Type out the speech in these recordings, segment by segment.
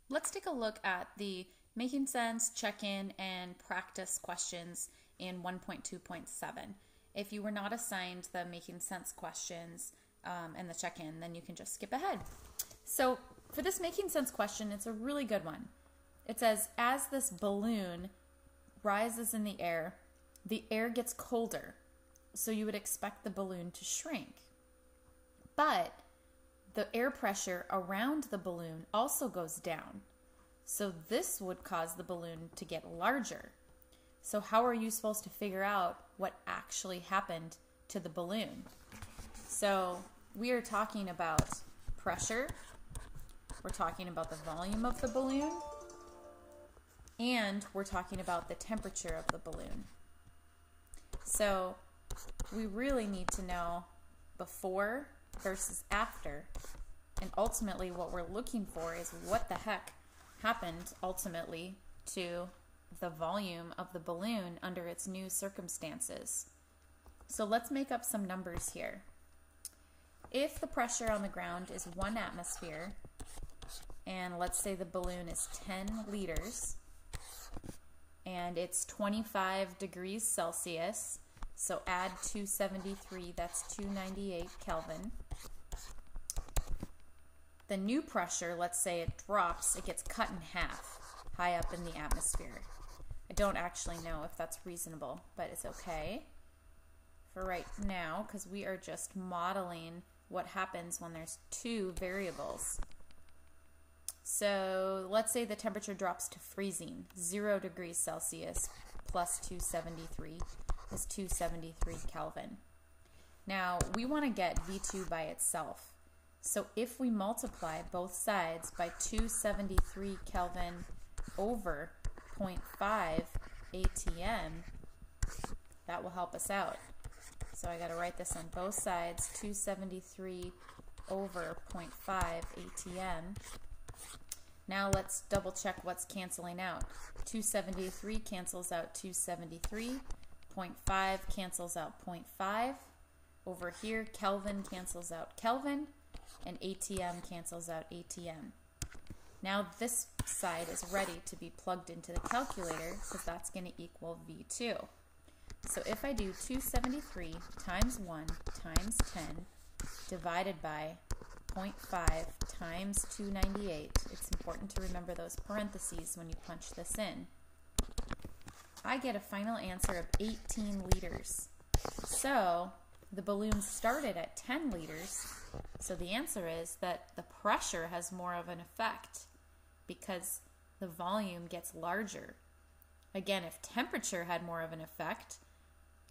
Let's take a look at the making sense, check-in, and practice questions in 1.2.7. If you were not assigned the making sense questions and the check-in, then you can just skip ahead. So for this making sense question, it's a really good one. It says, as this balloon rises in the air gets colder. So you would expect the balloon to shrink. But the air pressure around the balloon also goes down. So this would cause the balloon to get larger. So how are you supposed to figure out what actually happened to the balloon? So we are talking about pressure. We're talking about the volume of the balloon. And we're talking about the temperature of the balloon. So we really need to know before versus after. And ultimately what we're looking for is what the heck happened ultimately to the volume of the balloon under its new circumstances. So let's make up some numbers here. If the pressure on the ground is 1 atmosphere, and let's say the balloon is 10 liters, and it's 25 degrees Celsius, so add 273, that's 298 Kelvin. The new pressure, let's say it drops, it gets cut in half high up in the atmosphere. I don't actually know if that's reasonable, but it's okay for right now because we are just modeling what happens when there's two variables. So let's say the temperature drops to freezing, 0 degrees Celsius plus 273 is 273 Kelvin. Now we want to get V2 by itself. So if we multiply both sides by 273 Kelvin over 0.5 ATM, that will help us out. So I got to write this on both sides, 273 over 0.5 ATM. Now let's double check what's canceling out. 273 cancels out 273, 0.5 cancels out 0.5. Over here, Kelvin cancels out Kelvin, and ATM cancels out ATM. Now this side is ready to be plugged into the calculator because that's going to equal V2. So if I do 273 times 1 times 10 divided by 0.5 times 298, it's important to remember those parentheses when you punch this in, I get a final answer of 18 liters. So the balloon started at 10 liters, so the answer is that the pressure has more of an effect because the volume gets larger. Again, if temperature had more of an effect,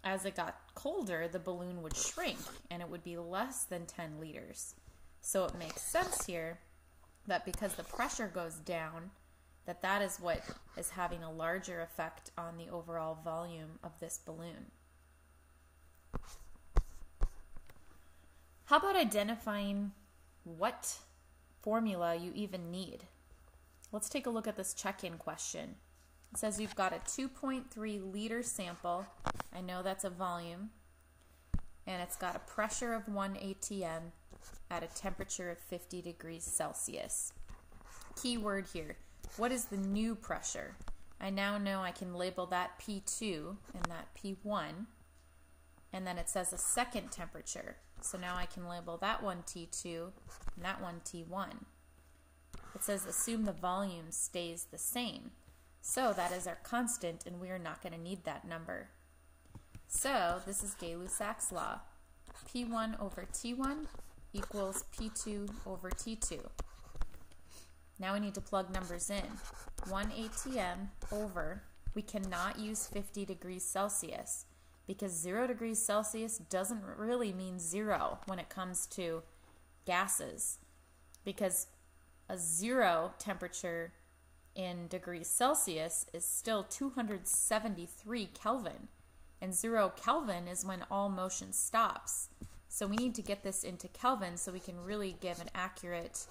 as it got colder, the balloon would shrink and it would be less than 10 liters. So it makes sense here that because the pressure goes down, that is what is having a larger effect on the overall volume of this balloon. How about identifying what formula you even need? Let's take a look at this check-in question. It says you've got a 2.3 liter sample. I know that's a volume. And it's got a pressure of 1 ATM at a temperature of 50 degrees Celsius. Key word here. What is the new pressure? I now know I can label that P2 and that P1. And then it says a second temperature. So now I can label that one T2 and that one T1. It says assume the volume stays the same. So that is our constant and we are not going to need that number. So this is Gay-Lussac's law. P1 over T1 equals P2 over T2. Now we need to plug numbers in. 1 ATM over, we cannot use 50 degrees Celsius because 0 degrees Celsius doesn't really mean 0 when it comes to gases, because a 0 temperature in degrees Celsius is still 273 Kelvin, and 0 Kelvin is when all motion stops. So we need to get this into Kelvin so we can really give an accurate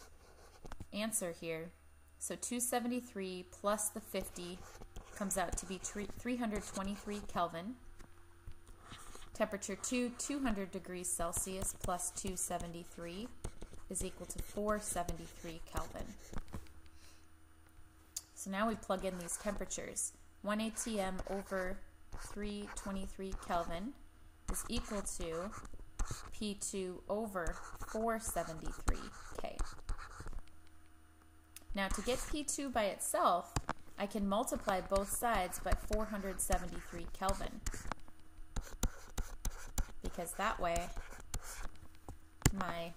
answer here. So 273 plus the 50 comes out to be 323 Kelvin. Temperature 200 degrees Celsius plus 273 is equal to 473 Kelvin. So now we plug in these temperatures. 1 atm over 323 Kelvin is equal to P2 over 473 K. Now to get P2 by itself, I can multiply both sides by 473 Kelvin, because that way my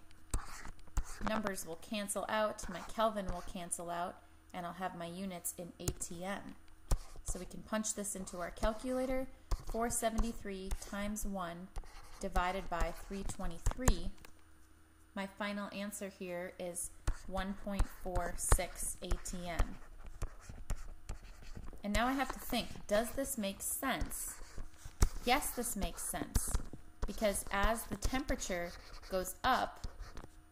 numbers will cancel out, my Kelvin will cancel out, and I'll have my units in ATM. So we can punch this into our calculator. 473 times 1 divided by 323. My final answer here is 1.46 ATM. And now I have to think, does this make sense? Yes, this makes sense, because as the temperature goes up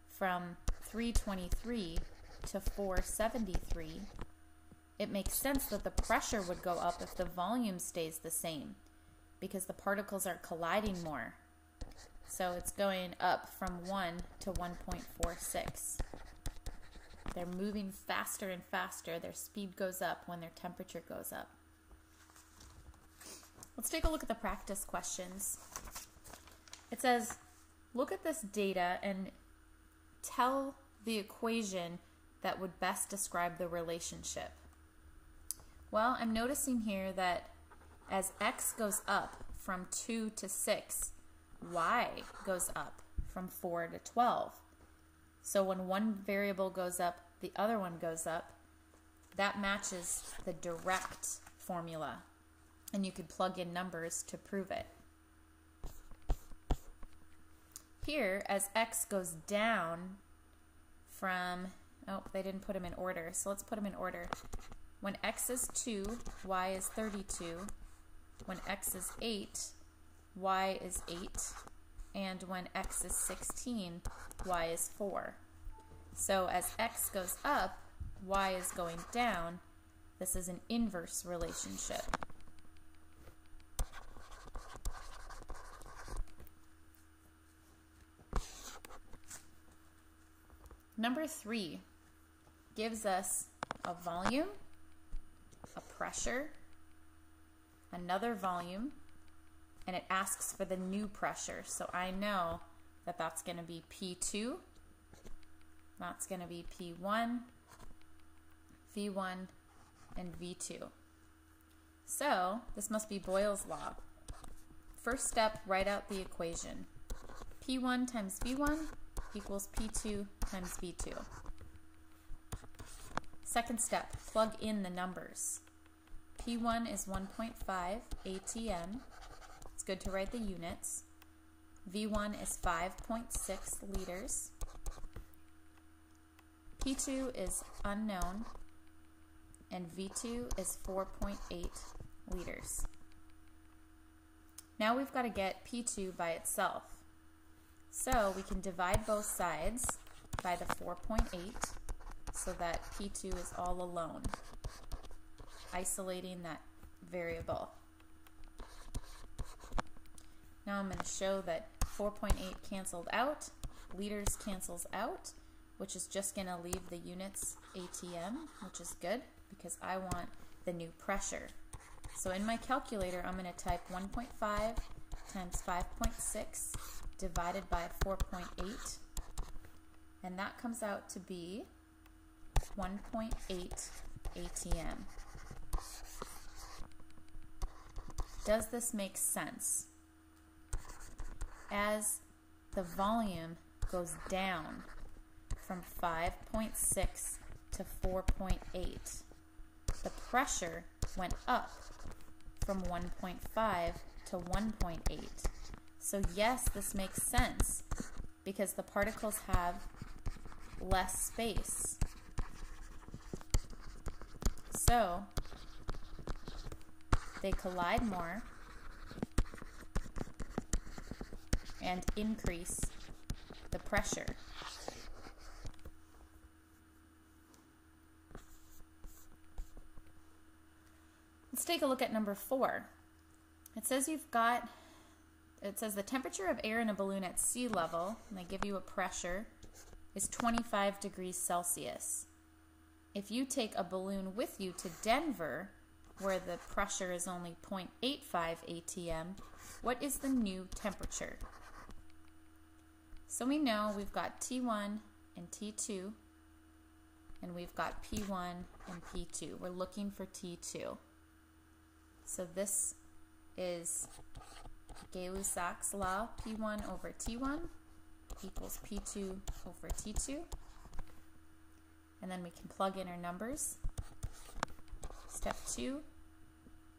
from 323 to 473, it makes sense that the pressure would go up if the volume stays the same, because the particles are colliding more. So it's going up from 1 to 1.46. They're moving faster and faster. Their speed goes up when their temperature goes up. Let's take a look at the practice questions. It says, look at this data and tell the equation that would best describe the relationship. Well, I'm noticing here that as x goes up from 2 to 6, y goes up from 4 to 12. So when one variable goes up, the other one goes up. That matches the direct formula, and you could plug in numbers to prove it. Here, as x goes down from, oh, they didn't put them in order, so let's put them in order. When x is 2, y is 32. When x is 8, y is 8. And when x is 16, y is 4. So as x goes up, y is going down. This is an inverse relationship. Number 3 gives us a volume, a pressure, another volume, and it asks for the new pressure. So I know that that's going to be P2, that's going to be P1, V1, and V2. So this must be Boyle's law. First step, write out the equation. P1 times V1 equals P2 times V2. Second step, plug in the numbers. P1 is 1.5 ATM. It's good to write the units. V1 is 5.6 liters. P2 is unknown, and V2 is 4.8 liters. Now we've got to get P2 by itself. So we can divide both sides by the 4.8 so that P2 is all alone, isolating that variable. Now I'm going to show that 4.8 canceled out, liters cancels out, which is just going to leave the units ATM, which is good because I want the new pressure. So in my calculator, I'm going to type 1.5 times 5.6 divided by 4.8, and that comes out to be 1.8 ATM. Does this make sense? As the volume goes down from 5.6 to 4.8, the pressure went up from 1.5 to 1.8. So yes, this makes sense because the particles have less space. So they collide more and increase the pressure. Let's take a look at number 4. It says the temperature of air in a balloon at sea level, and they give you a pressure, is 25 degrees Celsius. if you take a balloon with you to Denver, where the pressure is only 0.85 atm, what is the new temperature? So we know we've got T1 and T2, and we've got P1 and P2. We're looking for T2. So this is Gay-Lussac's law, P1 over T1 equals P2 over T2. And then we can plug in our numbers. Step 2,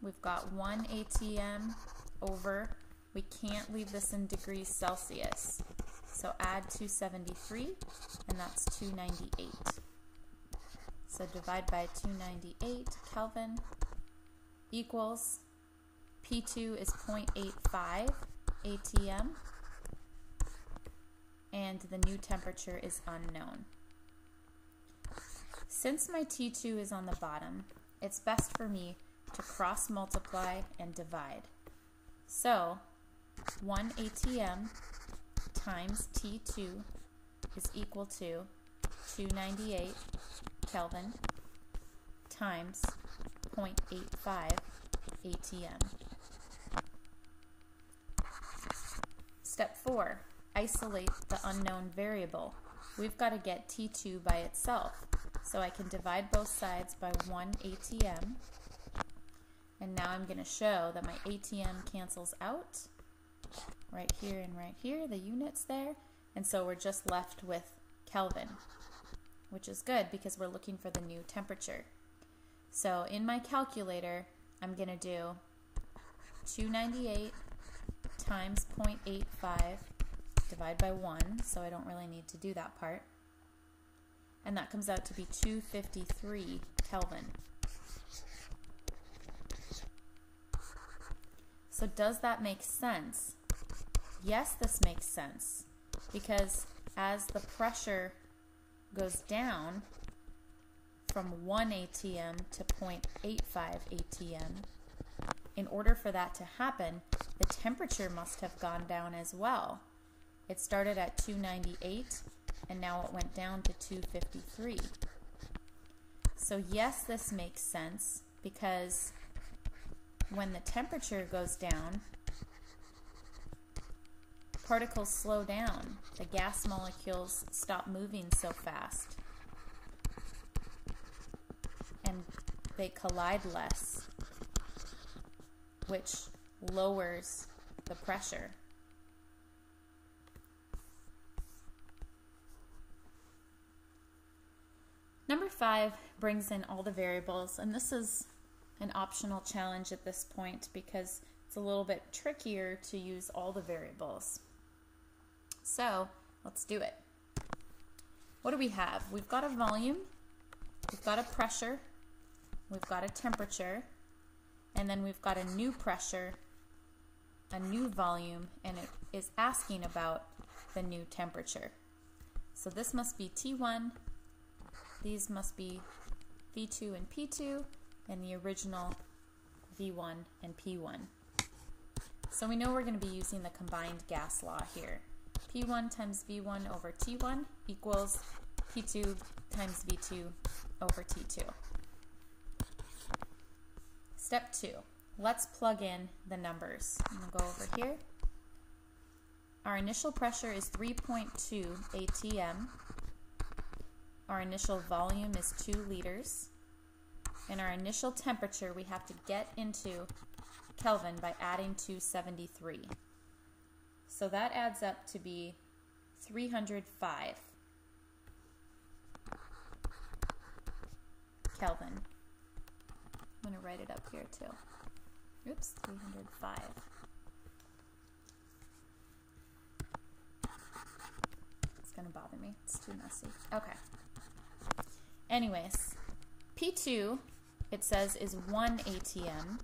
we've got 1 atm over, we can't leave this in degrees Celsius. So add 273, and that's 298. So divide by 298 Kelvin equals P2 is 0.85 atm, and the new temperature is unknown. Since my T2 is on the bottom, it's best for me to cross multiply and divide. So 1 atm times T2 is equal to 298 Kelvin times 0.85 atm. Step 4, isolate the unknown variable. We've got to get T2 by itself. So I can divide both sides by 1 atm. And now I'm going to show that my atm cancels out. Right here and right here, the units there. And so we're just left with Kelvin, which is good because we're looking for the new temperature. So in my calculator, I'm going to do 298 times 0.85 divide by 1, so I don't really need to do that part. And that comes out to be 253 Kelvin. So does that make sense? Yes, this makes sense, because as the pressure goes down from 1 atm to 0.85 atm, in order for that to happen, the temperature must have gone down as well. It started at 298 and now it went down to 253. So yes, this makes sense, because when the temperature goes down, particles slow down. The gas molecules stop moving so fast, and they collide less, which lowers the pressure. Number 5 brings in all the variables, and this is an optional challenge at this point because it's a little bit trickier to use all the variables. So let's do it. What do we have? We've got a volume, we've got a pressure, we've got a temperature, and then we've got a new pressure, a new volume, and it is asking about the new temperature. So this must be T1, these must be V2 and P2, and the original V1 and P1. So we know we're going to be using the combined gas law here. P1 times V1 over T1 equals P2 times V2 over T2. Step 2, let's plug in the numbers. I'm going to go over here. Our initial pressure is 3.2 atm. Our initial volume is 2 liters. And our initial temperature we have to get into Kelvin by adding 273. So that adds up to be 305 Kelvin. I'm going to write it up here too. Oops, 305. It's going to bother me. It's too messy. Okay. Anyways, P2, it says, is 1 atm.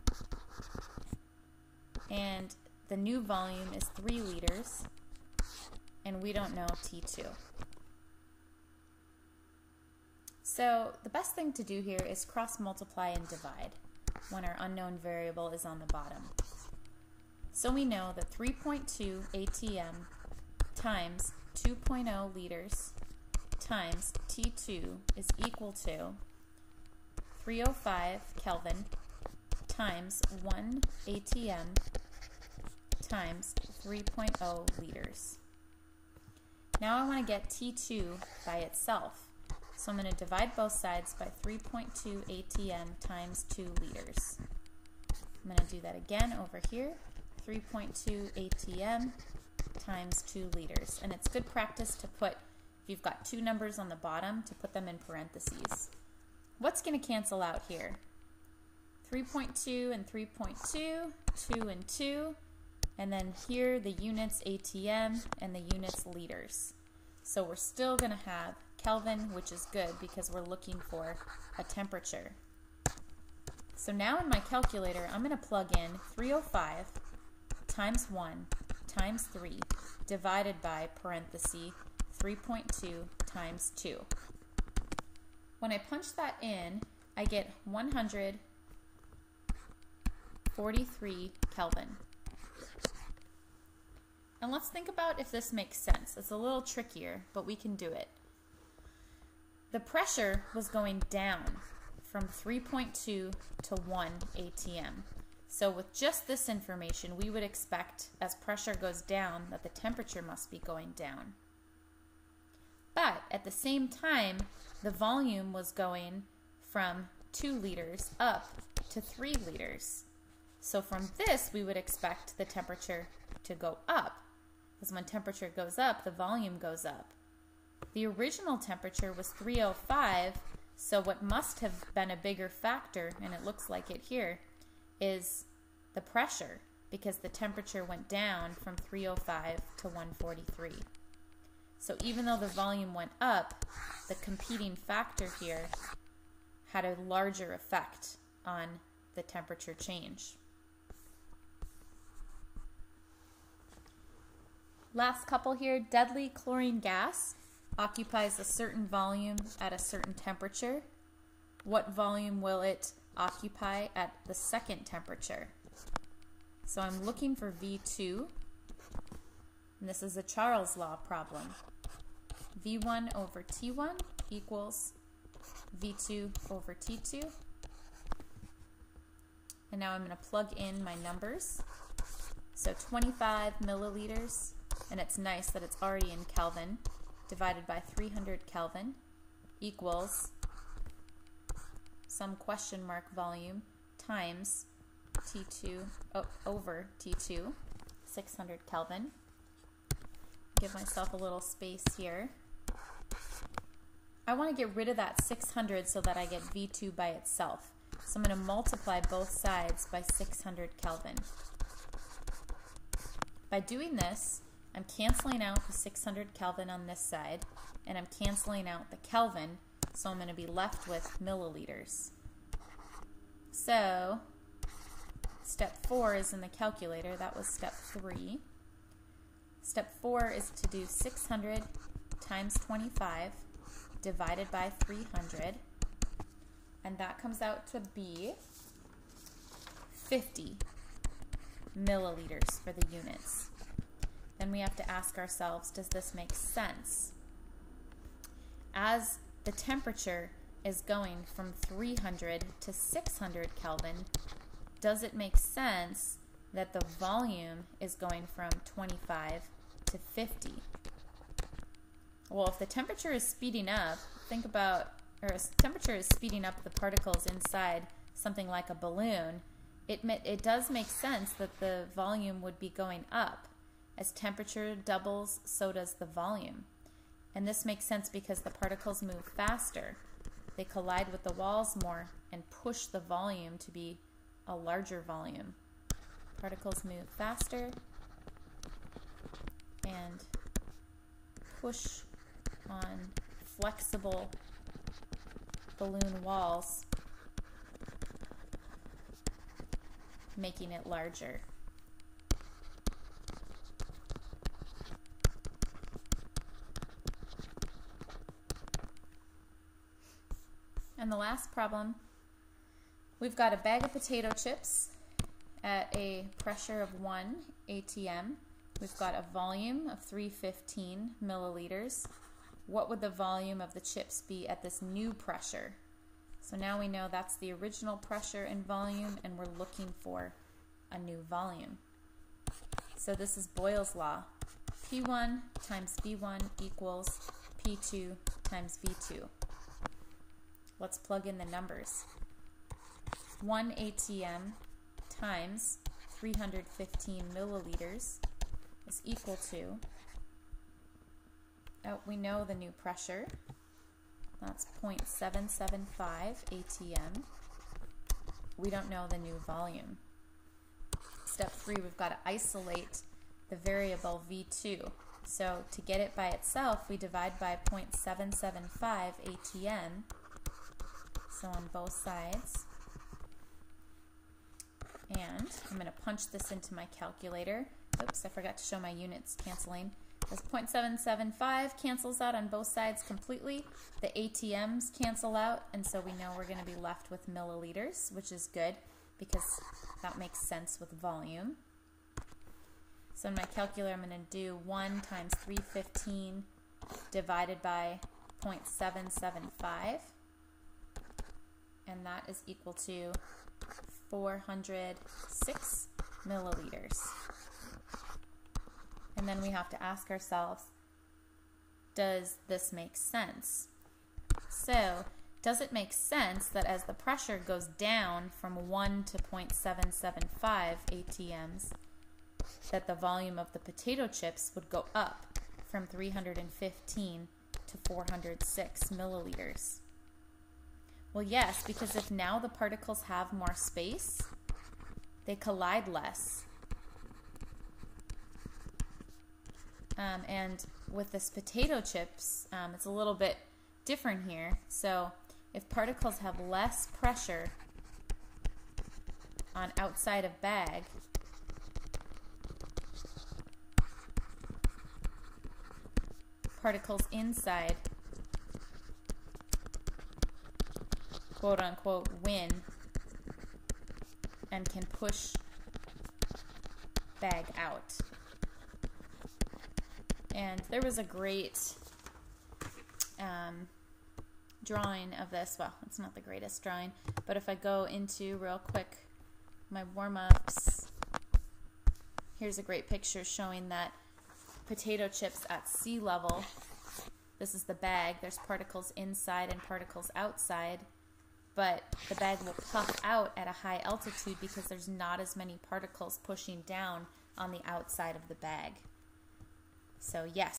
And the new volume is 3 liters. And we don't know T2. So the best thing to do here is cross multiply and divide when our unknown variable is on the bottom. So we know that 3.2 atm times 2.0 liters times T2 is equal to 305 Kelvin times 1 ATM times 3.0 liters. Now I want to get T2 by itself. So I'm going to divide both sides by 3.2 ATM times 2 liters. I'm going to do that again over here. 3.2 ATM times 2 liters. And it's good practice to put, if you've got two numbers on the bottom, to put them in parentheses. What's going to cancel out here? 3.2 and 3.2, 2 and 2, and then here the units ATM and the units liters. So we're still going to have Kelvin, which is good because we're looking for a temperature. So now in my calculator, I'm going to plug in 305 times 1 times 3 divided by parenthesis 3.2 times 2. When I punch that in, I get 143 Kelvin. And let's think about if this makes sense. It's a little trickier, but we can do it. The pressure was going down from 3.2 to 1 ATM. So with just this information, we would expect as pressure goes down that the temperature must be going down. But at the same time, the volume was going from 2 liters up to 3 liters. So from this, we would expect the temperature to go up. Because when temperature goes up, the volume goes up. The original temperature was 305, so what must have been a bigger factor, and it looks like it here, is the pressure, because the temperature went down from 305 to 143. So even though the volume went up, the competing factor here had a larger effect on the temperature change. Last couple here, deadly chlorine gas occupies a certain volume at a certain temperature. What volume will it occupy at the second temperature? So I'm looking for V2, and this is a Charles law problem. V1 over T1 equals V2 over T2. And now I'm going to plug in my numbers. So 25 milliliters, and it's nice that it's already in Kelvin, divided by 300 Kelvin equals some question mark volume times T2 over T2, 600 Kelvin. Give myself a little space here. I want to get rid of that 600 so that I get V2 by itself. So I'm going to multiply both sides by 600 Kelvin. By doing this, I'm canceling out the 600 Kelvin on this side, and I'm canceling out the Kelvin, so I'm going to be left with milliliters. So, step 4 is in the calculator. That was step 3. Step 4 is to do 600 times 25 divided by 300, and that comes out to be 50 milliliters for the units. Then we have to ask ourselves, does this make sense? As the temperature is going from 300 to 600 Kelvin, does it make sense that the volume is going from 25 to 50? Well, if the temperature is speeding up, think about, or if temperature is speeding up the particles inside something like a balloon, it does make sense that the volume would be going up. As temperature doubles, so does the volume. And this makes sense because the particles move faster. They collide with the walls more and push the volume to be a larger volume. Particles move faster and push on flexible balloon walls, making it larger. And the last problem, we've got a bag of potato chips at a pressure of 1 ATM. We've got a volume of 315 milliliters. What would the volume of the chips be at this new pressure? So now we know that's the original pressure and volume, and we're looking for a new volume. So this is Boyle's law. P1 times V1 equals P2 times V2. Let's plug in the numbers. 1 ATM times 315 milliliters is equal to, we know the new pressure. That's 0.775 ATM. We don't know the new volume. Step 3, we've got to isolate the variable V2. So to get it by itself, we divide by 0.775 ATM. So on both sides. And I'm going to punch this into my calculator. Oops, I forgot to show my units canceling. This 0.775 cancels out on both sides completely. The ATMs cancel out, and so we know we're going to be left with milliliters, which is good because that makes sense with volume. So in my calculator, I'm going to do 1 times 315 divided by 0.775, and that is equal to 406 milliliters. And then we have to ask ourselves, does this make sense? So, does it make sense that as the pressure goes down from 1 to 0.775 ATMs, that the volume of the potato chips would go up from 315 to 406 milliliters? Well, yes, because if now the particles have more space, they collide less. And with this potato chips, it's a little bit different here. So if particles have less pressure on outside of bag, particles inside, quote unquote, win and can push bag out. And there was a great drawing of this. Well, it's not the greatest drawing, but if I go into real quick my warm-ups, here's a great picture showing that potato chips at sea level, this is the bag, there's particles inside and particles outside, but the bag will puff out at a high altitude because there's not as many particles pushing down on the outside of the bag. So yes,